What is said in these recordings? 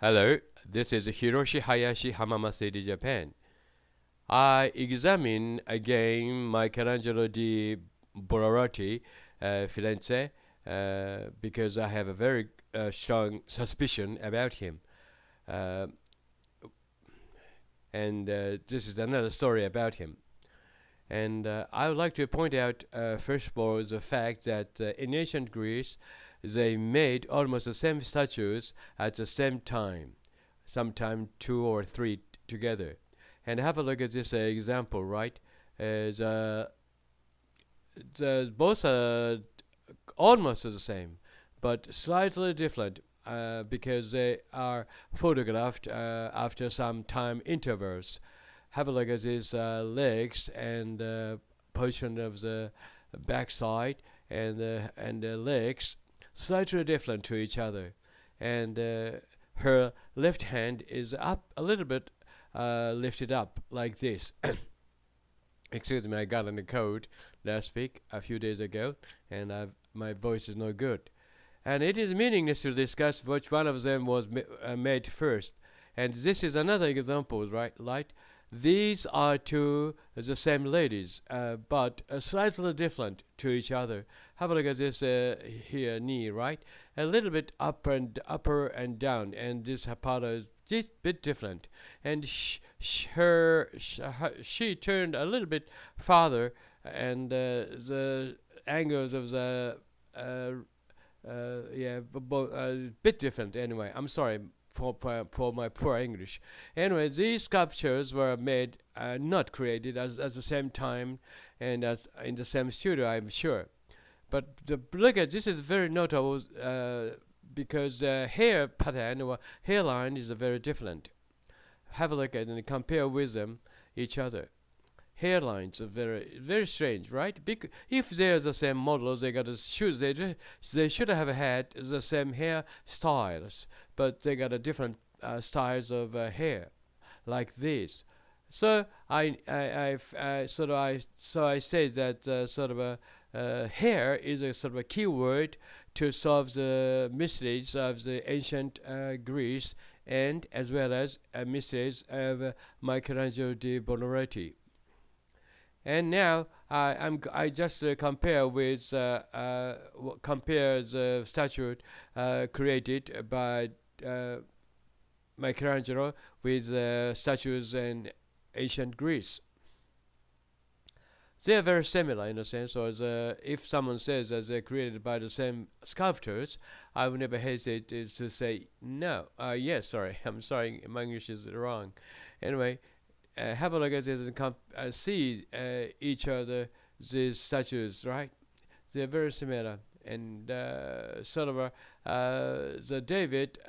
Hello, this is Hiroshi Hayashi Hamama City, Japan. I examine again Michelangelo di Buonarroti, Firenze, because I have a very strong suspicion about him. And this is another story about him. And I would like to point out, first of all, the fact that in ancient Greece, they made almost the same statues at the same time, sometimes two or three together. And have a look at this example, right? The both are almost the same, but slightly different because they are photographed after some time intervals. Have a look at these legs and position of the backside and the legs. Slightly different to each other, and her left hand is up a little bit, lifted up like this. Excuse me, I got in a cold last week, a few days ago, and my voice is no good. And it is meaningless to discuss which one of them was made first. And this is another example, right? These are two the same ladies, but slightly different to each other. Have a look at this here knee, right? A little bit upper and down, and this part is just a bit different. And she turned a little bit farther, and the angles of the bit different. Anyway, I'm sorry for my poor English. Anyway, these sculptures were made, not created at the same time and as in the same studio, I'm sure. But look at this is very notable because hair pattern or hairline is very different. Have a look at and compare with them each other. Hairlines are very strange, right? If they're the same models, they got to choose. They should have had the same hair styles, but they got a different styles of hair, like this. So I say that sort of a hair is a sort of a keyword to solve the mysteries of the ancient Greece and as well as mysteries of Michelangelo di Buonarroti. And now I just compare the statue created by Michelangelo with statues in ancient Greece. They are very similar in a sense, or if someone says that they're created by the same sculptors, I would never hesitate to say no. Yes, sorry, I'm sorry, my English is wrong. Anyway, have a look at this and see each other, these statues, right? They're very similar. And the David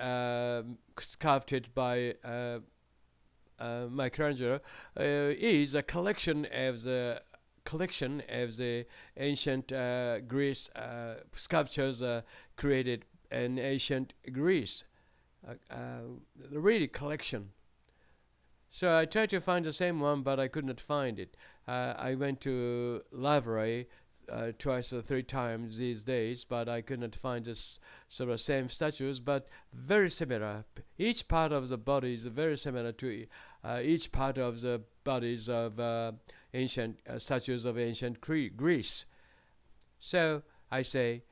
sculpted by Michelangelo is a collection of the ancient Greece sculptures created in ancient Greece. Really collection. So I tried to find the same one, but I could not find it. I went to library twice or three times these days, but I could not find this sort of same statues, but very similar. Each part of the body is very similar to each part of the bodies of ancient statues of ancient Greece. So I say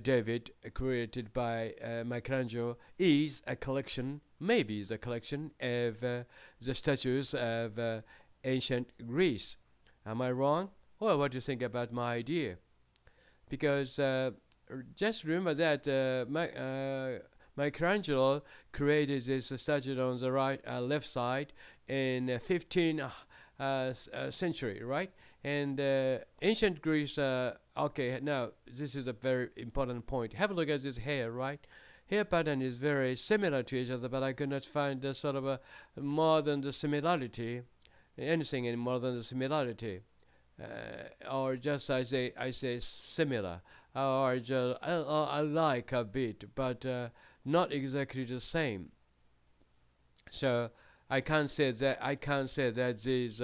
David, created by Michelangelo, is a collection, maybe is a collection of the statues of ancient Greece. Am I wrong? Well, what do you think about my idea? Because just remember that Michelangelo created this statue on the left side in 15th century, right? And ancient Greece, okay, now this is a very important point. Have a look at this hair, right? Hair pattern is very similar to each other, but I could not find the sort of a more than the similarity, anything in more than the similarity. Or just I say similar, or just I like a bit, but not exactly the same. So I can't say that this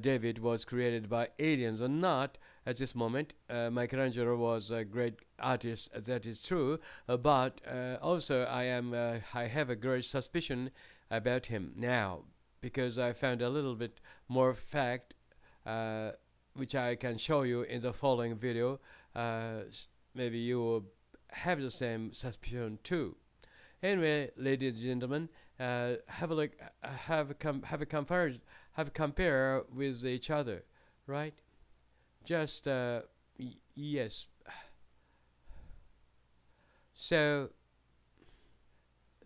David was created by aliens or not. at this moment. Michelangelo was a great artist, that is true, but also I have a great suspicion about him now, because I found a little bit more fact, which I can show you in the following video. Maybe you will have the same suspicion too. Anyway, ladies and gentlemen, have a look, have a compare with each other, right? Just yes. So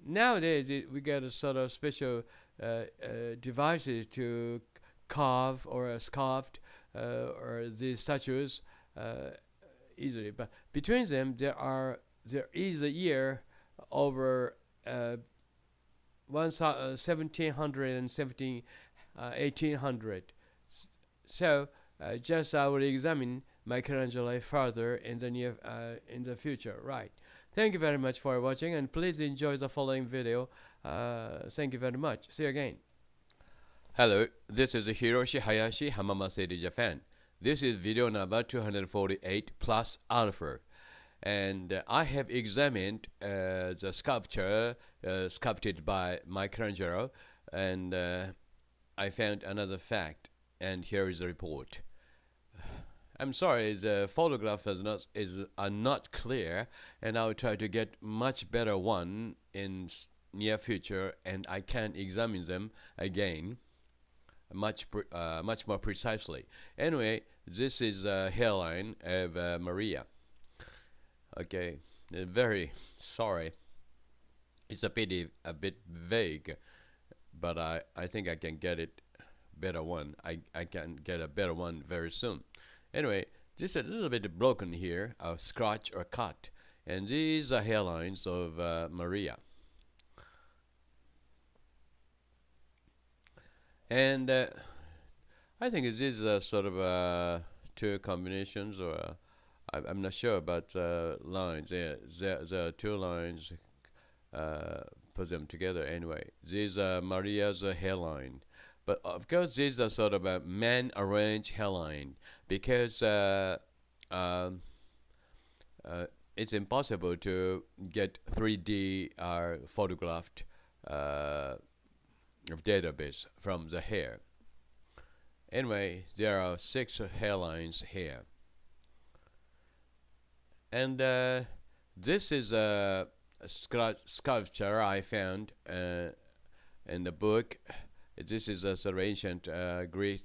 nowadays we got a sort of special devices to carve or sculpt or these statues easily, but between them there is a year over 1700 and 1800. So just I will examine Michelangelo further in the future, right? Thank you very much for watching, and please enjoy the following video. Thank you very much. See you again. Hello, this is Hiroshi Hayashi, Hamama City, Japan. This is video number 248 plus alpha. And I have examined the sculpture sculpted by Michelangelo, and I found another fact, and here is the report. I'm sorry, the photographs are not clear, and I will try to get much better one in near future, and I can examine them again much more precisely. Anyway, this is a hairline of Maria. Okay, very sorry. It's a bit vague, but I think I can get it better one. I can get a better one very soon. Anyway, just a little bit broken here, a scratch or cut, and these are hairlines of Maria. And I think it is sort of two combinations, or I'm not sure about lines. There are two lines, put them together anyway. These are Maria's hairline. But of course, these are sort of a man-arranged hairline, because it's impossible to get 3D photographed of database from the hair. Anyway, there are 6 hairlines here. And this is a sculpture I found in the book. This is a sort of ancient Greek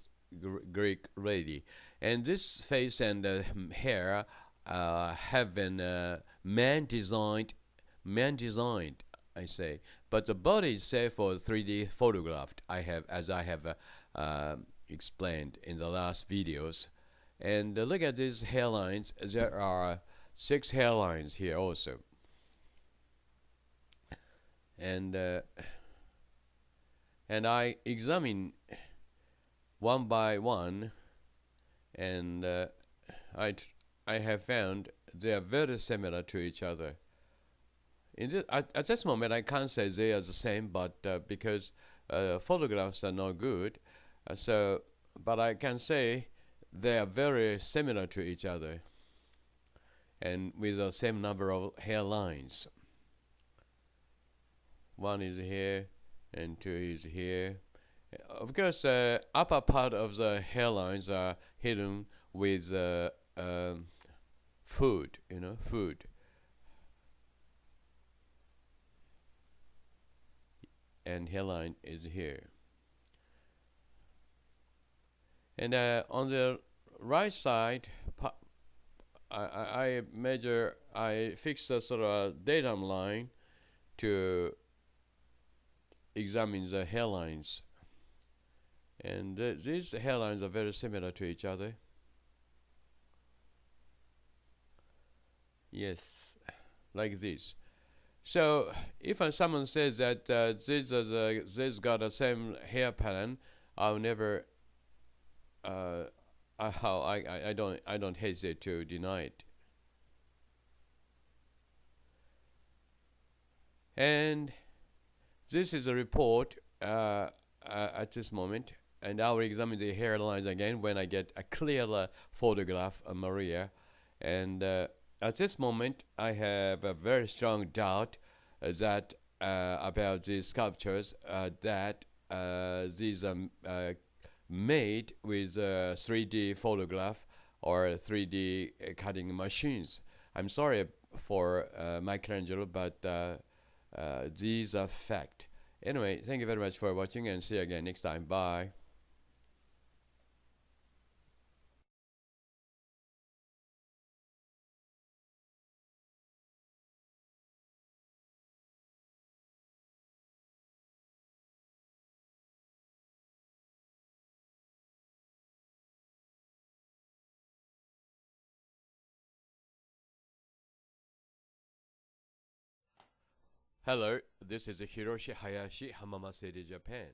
lady, and this face and hair have been man designed. I say, but the body itself was 3D photographed. As I have explained in the last videos. And look at these hairlines. There are 6 hairlines here also. And I examine one by one, and I have found they are very similar to each other. At this moment, I can't say they are the same, but because photographs are not good, but I can say they are very similar to each other, and with the same number of hairlines. One is here, and 2 is here. Of course, the upper part of the hairlines are hidden with food, food. And hairline is here. And on the right side, I fix a sort of datum line to examine the hairlines. And these hairlines are very similar to each other. Yes, like this. So if don't says that this got the same hair pattern, I'll never. I don't hesitate to deny it. And this is a report at this moment. and I will examine the hairlines again when I get a clear photograph of Maria. And at this moment, I have a very strong doubt that about these sculptures that these are made with 3D photograph or 3D cutting machines. I'm sorry for Michelangelo, but these are fact. Anyway, thank you very much for watching and see you again next time. Bye. Hello, this is Hiroshi Hayashi, Hamama City, Japan.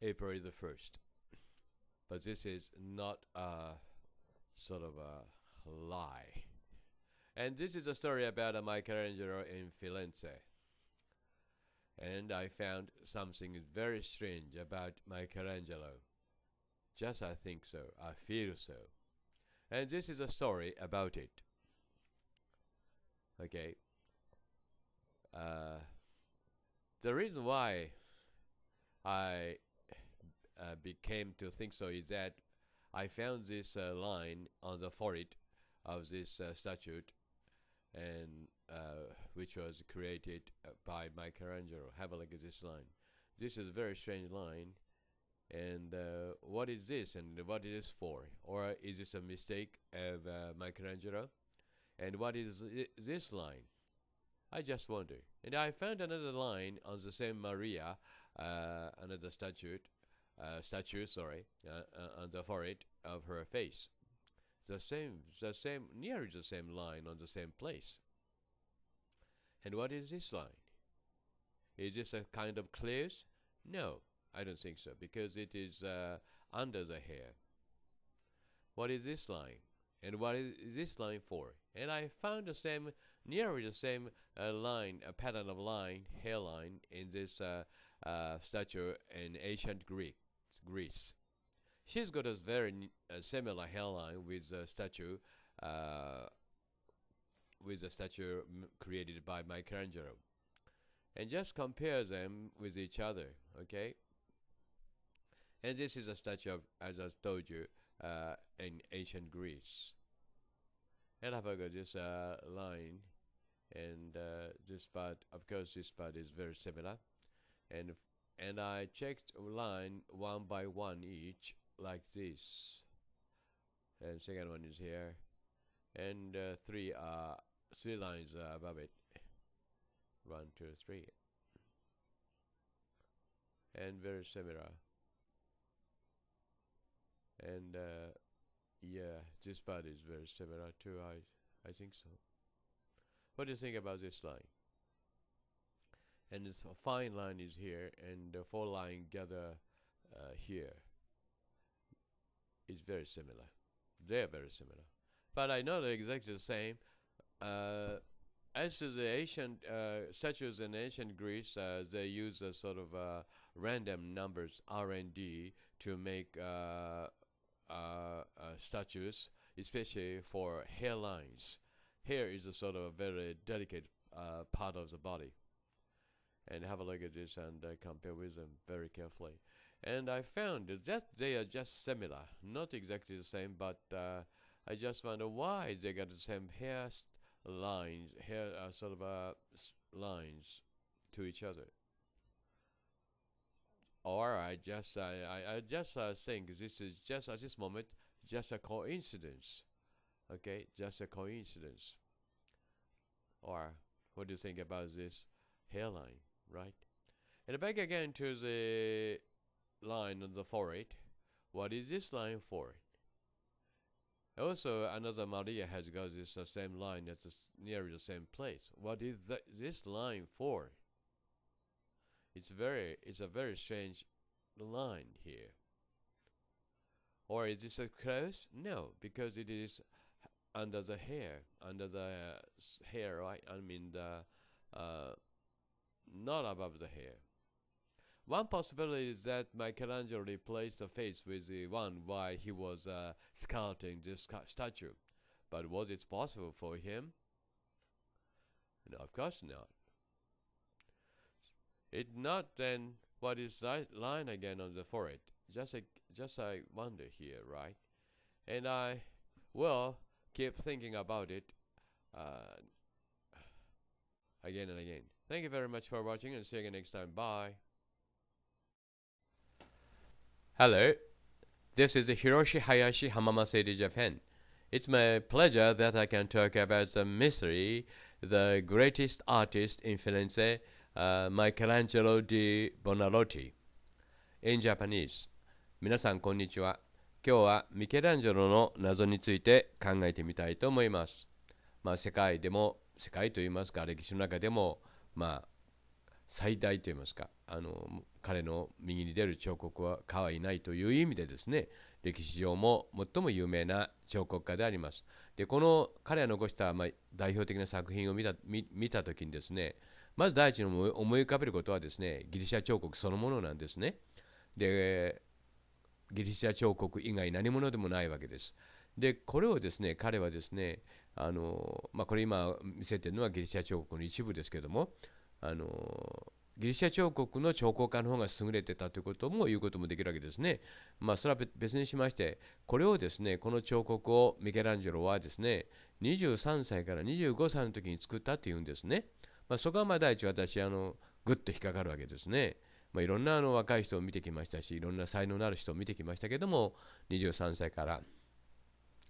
April the 1st. But this is not a sort of a lie. And this is a story about a Michelangelo in Firenze. And I found something very strange about Michelangelo. Just I think so, I feel so. And this is a story about it. Okay. The reason why I became to think so is that I found this line on the forehead of this statue, and which was created by Michelangelo. Have a look at this line. This is a very strange line, and what is this, and what is this for? Or is this a mistake of Michelangelo? And what is this line? I just wonder. And I found another line on the same Maria, another statue, on the forehead of her face. The same, nearly the same line on the same place. And what is this line? Is this a kind of clears? No, I don't think so, because it is under the hair. What is this line? And what is this line for? And I found the same, nearly the same line, a pattern of line, hairline, in this statue in ancient Greece. She's got a very similar hairline with a statue, created by Michelangelo. And just compare them with each other, okay? And this is a statue of, as I told you, in ancient Greece. And I've got this line, and this part, of course, this part is very similar. And I checked line one by one each, like this. And second one is here, and three lines above it. 1, 2, 3, and very similar. And yeah, this part is very similar too. I think so. What do you think about this line? And this fine line is here, and the four line gather here. Is very similar. They are very similar, but I know they're exactly the same. As to the ancient statues in ancient Greece, they use a sort of random numbers R&D to make statues, especially for hairlines. Hair is a sort of very delicate part of the body. And have a look at this and compare with them very carefully. And I found that they are just similar, not exactly the same, but I just wonder why they got the same hair lines, sort of lines to each other. Or I just think this is just at this moment just a coincidence. Okay, just a coincidence. Or what do you think about this hairline, right? And back again to the line on the forehead. What is this line for? Also, another Maria has got this same line at near the same place. What is this line for? It's a very strange line here. Or is this a close? No, because it is under the hair, right? I mean not above the hair. One possibility is that Michelangelo replaced the face with the one while he was sculpting this statue. But was it possible for him? No, of course not. It not then what is that line again on the forehead? Just I wonder here, right? And I will keep thinking about it again and again. Thank you very much for watching and see you again next time. Bye. Hello, this is Hiroshi Hayashi Hamamase Japan. It's my pleasure that I can talk about the mystery, the greatest artist in Florence, Michelangelo di Buonarroti. In Japanese. 皆さんこんにちは。今日はミケランジェロの謎について考えてみたいと思います。世界でも、世界といいますか、歴史の中でも、最大といいますか、彼の右に出る彫刻は他はいないという意味でですね、歴史上も最も有名な彫刻家であります。で、この彼が残した代表的な作品を見たときにですね、まず第一に思い浮かべることはですね、ギリシャ彫刻そのものなんですね。で、ギリシャ彫刻以外何者でもないわけです。で、これをですね、彼はですね、これ今見せているのはギリシャ彫刻の一部ですけども、ギリシャ彫刻の彫刻家の方が優れてたということも言うこともできるわけですね。それは別にしまして、これをですね、この彫刻をミケランジェロはですね、23歳から25歳の時に作ったというんですね。そこは第一私、ぐっと引っかかるわけですね。いろんな若い人を見てきましたし、いろんな才能のある人を見てきましたけども、23歳から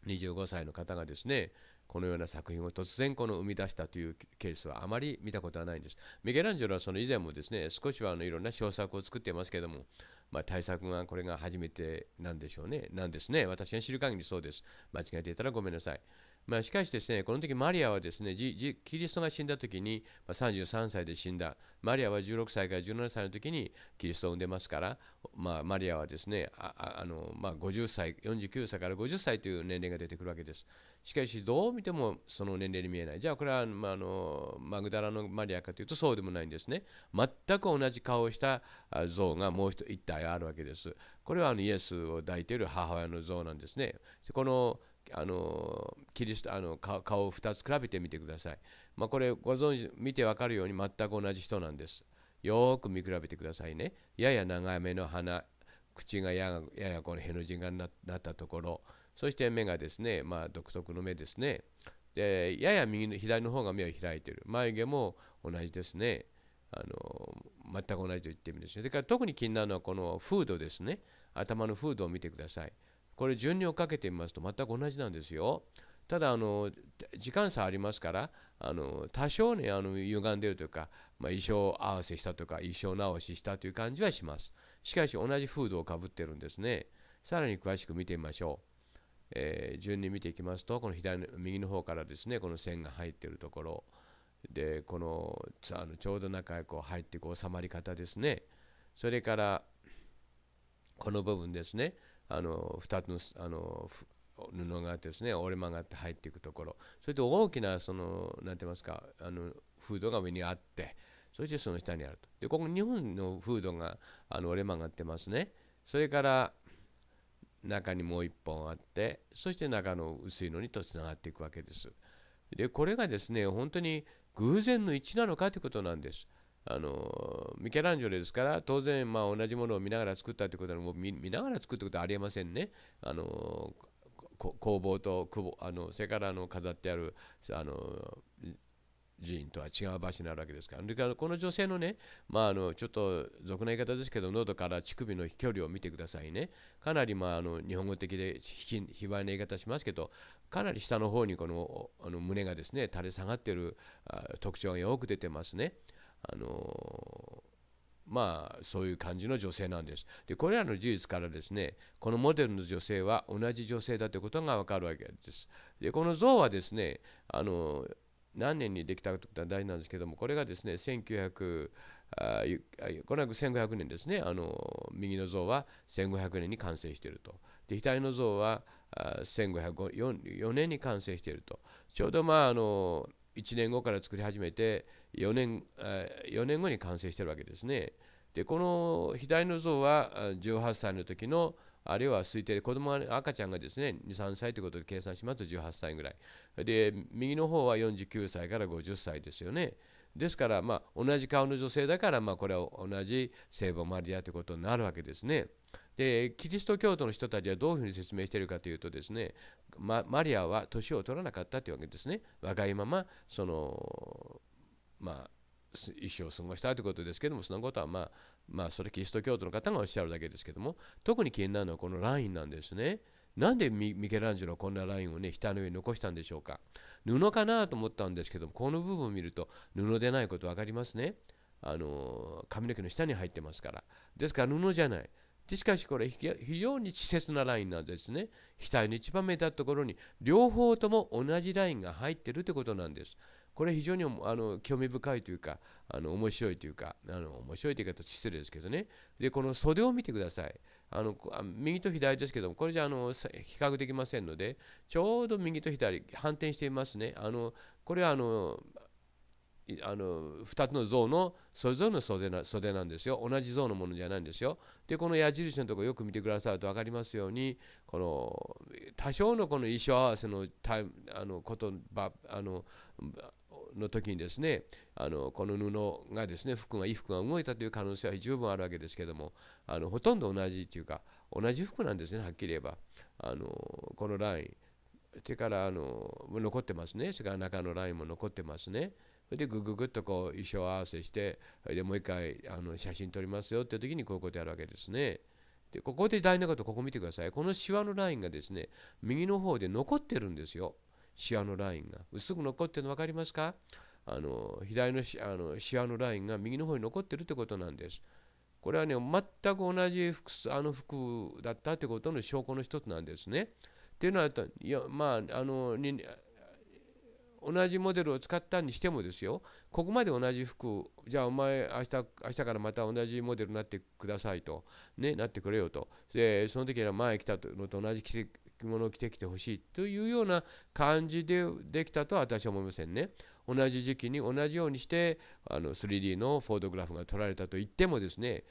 25歳の方がですね、このような作品を突然生み出したというケースはあまり見たことはないんです。ミケランジェロはその以前もですね、少しはいろんな小作を作っていますけども、大作がこれが初めてなんでしょうね。なんですね。私が知る限りそうです。間違えていたらごめんなさい。しかしですね、この時マリアはですね、キリストが死んだ時に、33歳で死んだ。マリアは16歳から17歳の時にキリストを産んでますから、マリアはですね、50歳、49歳から50歳という年齢が出てくるわけです。しかし、どう見てもその年齢に見えない。じゃあ、これは、マグダラのマリアかというとそうでもないんですね。全く同じ顔をした像がもう一体あるわけです。これはイエスを抱いている母親の像なんですね。このキリスト顔を2つ比べてみてください。これご存知、見てわかるように全く同じ人なんです。よーく見比べてくださいね。やや長めの鼻、口がややこのへの字がなったところ、そして目がですね、独特の目ですね。で、やや左の方が目を開いている。眉毛も同じですね。全く同じと言ってみるんですね。それから特に気になるのはこのフードですね。頭のフードを見てください。これ順に追っかけてみますと全く同じなんですよ。ただ時間差ありますから多少ね歪んでいるというか、衣装合わせしたとか衣装直ししたという感じはします。しかし同じフードをかぶってるんですね。さらに詳しく見てみましょう。順に見ていきますと、この右の方からですね、この線が入っているところで、このちょうど中へ入って収まり方ですね。それからこの部分ですね、2つの布があってですね、折れ曲がって入っていくところ、それと大きななんて言いますか、フードが上にあって、そしてその下にあると。で、ここ2本のフードが折れ曲がってますね。それから中にもう1本あって、そして中の薄いのにとつながっていくわけです。で、これがですね、本当に偶然の一致なのかということなんです。ミケランジェロですから、当然同じものを見ながら作ったということは、もう見ながら作ったことはありえませんね。工房とそれから飾ってある寺院とは違う場所になるわけですから。で、この女性のね、ちょっと俗な言い方ですけど、喉から乳首の飛距離を見てくださいね。かなり日本語的で卑猥な言い方しますけど、かなり下の方にこの胸がですね、垂れ下がっている特徴がよく出てますね。そういう感じの女性なんです。で、これらの事実からですね、このモデルの女性は同じ女性だということがわかるわけです。で、この像はですね、何年にできたことは大事なんですけども、これがですね、これは1500年ですね。右の像は1500年に完成していると。で、左の像は1504年に完成していると。ちょうど1年後から作り始めて4年後に完成しているわけですね。で、この左の像は18歳の時の、あるいは推定で子供が赤ちゃんがですね、2、3歳ということで計算しますと18歳ぐらい。で、右の方は49歳から50歳ですよね。ですから、同じ顔の女性だから、これは同じ聖母マリアということになるわけですね。で、キリスト教徒の人たちはどういうふうに説明しているかというとですね、マリアは年を取らなかったというわけですね。若いまま、一生を過ごしたということですけども、そのことはそれキリスト教徒の方がおっしゃるだけですけども、特に気になるのはこのラインなんですね。なんでミケランジェロはこんなラインをね、額の上に残したんでしょうか。布かなと思ったんですけども、この部分を見ると布でないこと分かりますね。髪の毛の下に入ってますから。ですから布じゃない。しかしこれ非常に稚拙なラインなんですね。額の一番目立ったところに両方とも同じラインが入っているということなんです。これ非常に興味深いというか、面白いというか、面白いというか失礼ですけどね。で、この袖を見てください。右と左ですけども、これじゃ比較できませんので、ちょうど右と左、反転していますね。これは2つの像のそれぞれの袖なんですよ。同じ像のものじゃないんですよ。で、この矢印のところよく見てくださると分かりますように、この多少のこの衣装合わせのの時にですね、この布がですね、衣服が動いたという可能性は十分あるわけですけども、ほとんど同じというか、同じ服なんですね、はっきり言えば。このライン。それから残ってますね。それから中のラインも残ってますね。で、ぐぐぐっとこう衣装合わせして、でもう一回写真撮りますよって時にこういうことやるわけですね。で、ここで大事なこと、ここ見てください。このシワのラインがですね、右の方で残ってるんですよ。シワのラインが。薄く残ってるの分かりますか？左のシワのラインが右の方に残ってるってことなんです。これはね、全く同じ服だったってことの証拠の一つなんですね。っていうのは、同じモデルを使ったにしてもですよ、ここまで同じ服、じゃあお前明日からまた同じモデルになってくださいと、ね、なってくれよと。で、その時には前来たのと同じ着物を着てきてほしいというような感じでできたとは私は思いませんね。同じ時期に同じようにして3D のフォトグラフが撮られたと言ってもですね、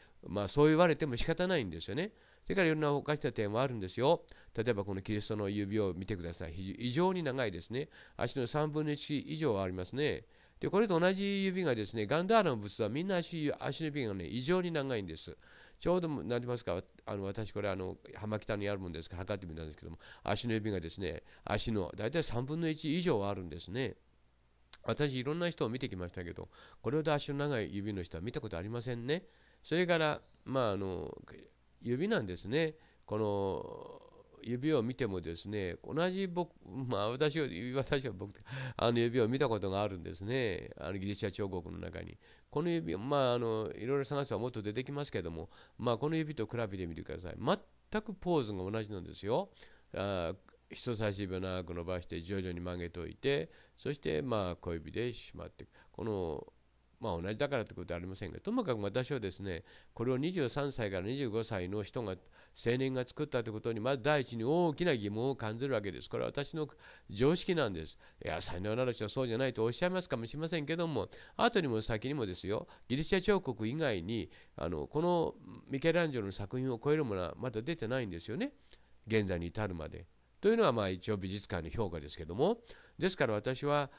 そう言われても仕方ないんですよね。それからいろんなおかしな点はあるんですよ。例えばこのキリストの指を見てください。異常に長いですね。足の3分の1以上ありますね。で、これと同じ指がですね、ガンダーラの仏はみんな足の指がね、異常に長いんです。ちょうど、なりますか、私これ浜北にあるもんですから測ってみたんですけども、足の指がですね、足の大体3分の1以上あるんですね。私いろんな人を見てきましたけど、これほど足の長い指の人は見たことありませんね。それから、指なんですね。この指を見てもですね、同じ私は指を見たことがあるんですね。ギリシャ彫刻の中に。この指、いろいろ探せばもっと出てきますけども、この指と比べてみてください。全くポーズが同じなんですよ。人差し指を長く伸ばして徐々に曲げておいて、そして小指でしまっていく。この同じだからということはありませんが、ともかく私はですね、これを23歳から25歳の青年が作ったということに、まず第一に大きな疑問を感じるわけです。これは私の常識なんです。いや、才能のある人はそうじゃないとおっしゃいますかもしれませんけども、後にも先にもですよ、ギリシャ彫刻以外に、このミケランジェロの作品を超えるものはまだ出てないんですよね。現在に至るまで。というのは一応美術館の評価ですけども、ですから私は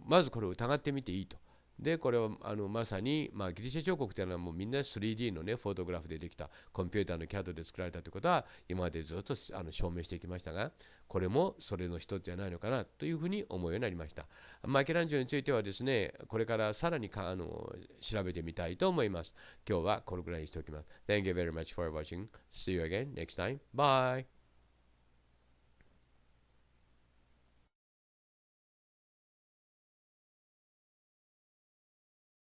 まずこれを疑ってみていいと。で、これはまさに、ギリシャ彫刻というのはもうみんな 3D のね、フォトグラフでできたコンピューターの CAD で作られたということは今までずっと証明してきましたが、これもそれの一つじゃないのかなというふうに思うようになりました。マケランジェロについてはですね、これからさらに調べてみたいと思います。今日はこれくらいにしておきます。Thank you very much for watching. See you again next time. Bye!